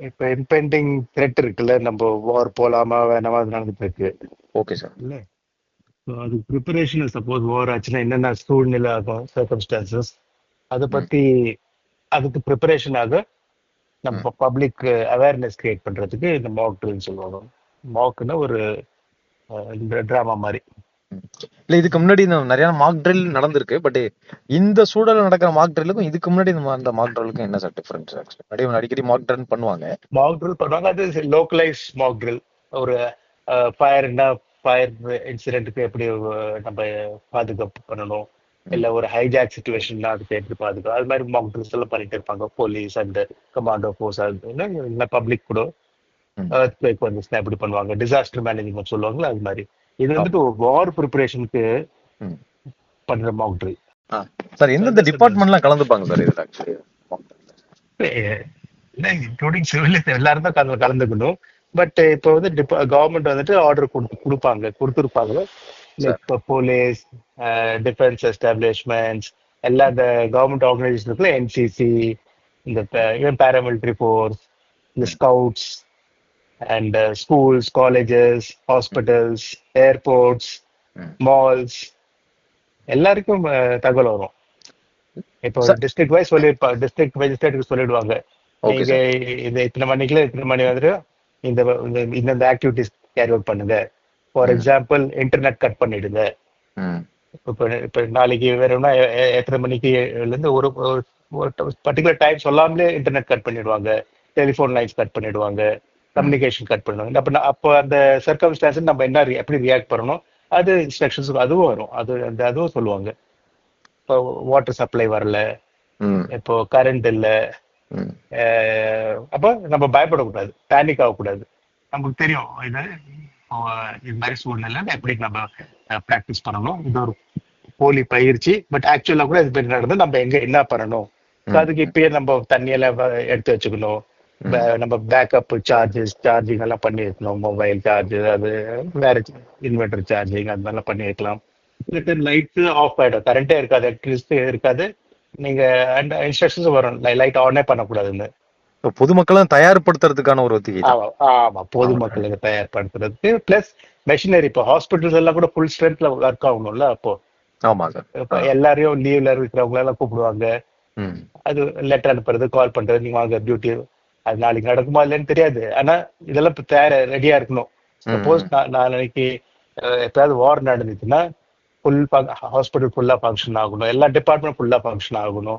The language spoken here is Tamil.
இப்ப இம்பெண்டிங் த்ரெட் இருக்குல்ல, நம்ம வார் போலாமா வேணாமா அது நடந்துட்டு இருக்கு ஓகே சார். இல்ல. So அதுக்கு ப்ரிப்பரேஷன், சப்போஸ் வார் ஆச்சுன்னா என்னென்ன சூழ்நிலை ஆகும், சர்க்கம்ஸ்டான்சஸ், அதை ம் பத்தி அதுக்கு ப்ரிப்பரேஷனாக ம் நம்ம பப்ளிக் அவேர்னஸ் கிரியேட் பண்றதுக்கு இந்த மாக் ட்ரில்னு சொல்லுவாங்க. மாக்னா ஒரு டிராமா மாதிரி. ம். இல்ல இதுக்கு முன்னாடி இந்த நிறைய மாக் ட்ரில் நடந்திருக்கு. பட் இந்த சூழல்ல நடக்கிற மாக் ட்ரில்லுக்கும் இதுக்கு முன்னாடி அந்த மாக் ட்ரில்லுக்கும் என்ன சார் டிஃபரன்ஸ்? ஆக்சுவலி அடிக்கடி மாக் ட்ரில் பண்ணுவாங்க. மாக் ட்ரில் பண்ணுவாங்க, அது லோக்கலைஸ் மாக் ட்ரில். ஒரு ஃபயர்னா ஃபயர் இன்சிடென்ட்டுக்கு எப்படி நம்ம பாதுகாப்பு பண்ணணும், ம் இல்ல ஒரு ஹைஜாக் சுச்சுவேஷன்னா அதுக்கு எப்படி பாதுகாப்பு, அது மாதிரி மாக் ட்ரில்ஸ் எல்லாம் பண்ணிட்டு இருப்பாங்க போலீஸ் அண்ட் கமாண்டோ ஃபோர்ஸ். இல்லை பப்ளிக் கூட ம் earthquake வந்துச்சுன்னா எப்படி பண்ணுவாங்க, டிசாஸ்டர் மேனேஜ்மெண்ட் சொல்லுவாங்களா, அது மாதிரி. இது ஆ வந்துட்டு வார் ப்ரிப்பரேஷனுக்கு ம் பண்ற மாக் ட்ரில். ஆ சார், எந்தெந்த டிபார்ட்மெண்ட்லாம் கலந்துப்பாங்க சார் இதுல ஆக்சுவலி? இன்க்ளூடிங் சிவில் எல்லாரும் தான் கலந்துக்கணும். பட் இப்போ வந்து கவர்மெண்ட் வந்துட்டு ஆர்டர் கொடுத்துருப்பாங்க. சார். இப்போ போலீஸ், டிஃபென்ஸ் எஸ்டாப்ளிஷ்மெண்ட்ஸ், எல்லா இந்த கவர்மெண்ட் ஆர்கனைசேஷன் இருக்குல்ல, என்சிசி, இந்த ஈவன் பேராமிலிட்டரி ஃபோர்ஸ், இந்த ம் ஸ்கவுட்ஸ் அண்ட் ஸ்கூல்ஸ், காலேஜஸ், ம் ஹாஸ்பிட்டல்ஸ், ஏர்போர்ட்ஸ், ம் மால்ஸ், எல்லாருக்கும் தகவல் வரும். இப்போ சார். டிஸ்ட்ரிக்ட் வைஸ் சொல்லியிருப்பாங்க, டிஸ்ட்ரிக்ட் மேஜிஸ்ட்ரேட்டுக்கு சொல்லிடுவாங்க, ஓகே நீங்க சார். இந்த இத்தனை மணிக்குள்ள இத்தனை மணி வந்துட்டு இந்த இந்த ஆக்டிவிட்டிஸ் கேரி அவுட் பண்ணுங்க. ஃபார் ம் எக்ஸாம்பிள் இன்டர்நெட் கட் பண்ணிடுங்க. ம் இப்போ நாளைக்கு வேணும்னா எத்தனை மணிக்கு இருந்து ஒரு பர்டிகுலர் டைம் சொல்லாமலே இன்டர்நெட் கட் பண்ணிடுவாங்க, டெலிஃபோன் லைன்ஸ் கட் பண்ணிடுவாங்க, ம் கம்யூனிகேஷன் கட் பண்ணுவாங்க. அப்போ அந்த சர்க்கம்ஸ்டான்ஸ் நம்ம என்ன எப்படி ரியாக்ட் பண்ணணும், அது இன்ஸ்ட்ரக்ஷன்ஸ் அதுவும் வரும். அதுவும் சொல்லுவாங்க. இப்போ வாட்டர் சப்ளை வரல, ம் இப்போ கரண்ட் இல்லை, ம் அப்போ நம்ம பயப்படக்கூடாது, பேனிக் ஆகக்கூடாது. நமக்கு தெரியும் இது இது மாதிரி சூழ்நிலை எப்படி நம்ம ப்ராக்டிஸ் பண்ணணும். இது ஒரு போலி பயிற்சி, பட் ஆக்சுவலா கூட இது மாதிரி நடந்து நம்ம எங்க என்ன பண்ணணும். So ம் அதுக்கு இப்பயே நம்ம தண்ணியெல்லாம் எடுத்து வச்சுக்கணும். ம் நம்ம பேக்கப் சார்ஜிங் எல்லாம் பண்ணி வைக்கணும். மொபைல் சார்ஜ், அது வேற இன்வெர்டர் சார்ஜிங் அது மாதிரிலாம் பண்ணி வைக்கலாம். லைட்ஸ் ஆஃப் ஆயிடும், கரண்டே இருக்காது, எலக்ட்ரிசிட்டி இருக்காது. நீங்க இன்ஸ்ட்ரக்ஷன்ஸ் வரும், லைட் ஆனே பண்ணக்கூடாதுன்னு. இப்போ பொதுமக்களும் தயார்படுத்துறதுக்கான ஒரு ஒத்திகை தான். ஆமா ஆமா, பொதுமக்களுக்கு தயார்படுத்துறதுக்கு பிளஸ் மெஷினரி. இப்போ ஹாஸ்பிட்டல்ஸ் எல்லாம் கூட ஃபுல் ஸ்ட்ரென்த்ல ஒர்க் ஆகணும்ல. அப்போ ஆமா சார். இப்ப எல்லாரையும் லீவ்ல இருக்கிறவங்க எல்லாம் கூப்பிடுவாங்க. ம் அது லெட்டர் அனுப்புறது, கால் பண்றது, நீங்க வாங்க டியூட்டி. அது நாளைக்கு நடக்குமா இல்லைன்னு தெரியாது, ஆனா இதெல்லாம் இப்ப ரெடியா இருக்கணும். ம் சப்போஸ் ம் நாளைக்கு எப்பயாவது வார் நடந்துச்சுன்னா ஃபுல் ஹாஸ்பிட்டல் ஃபுல்லா ஃபங்க்ஷன் ஆகணும், எல்லா டிபார்ட்மெண்ட் ஃபுல்லா ஃபங்க்ஷன் ஆகணும்.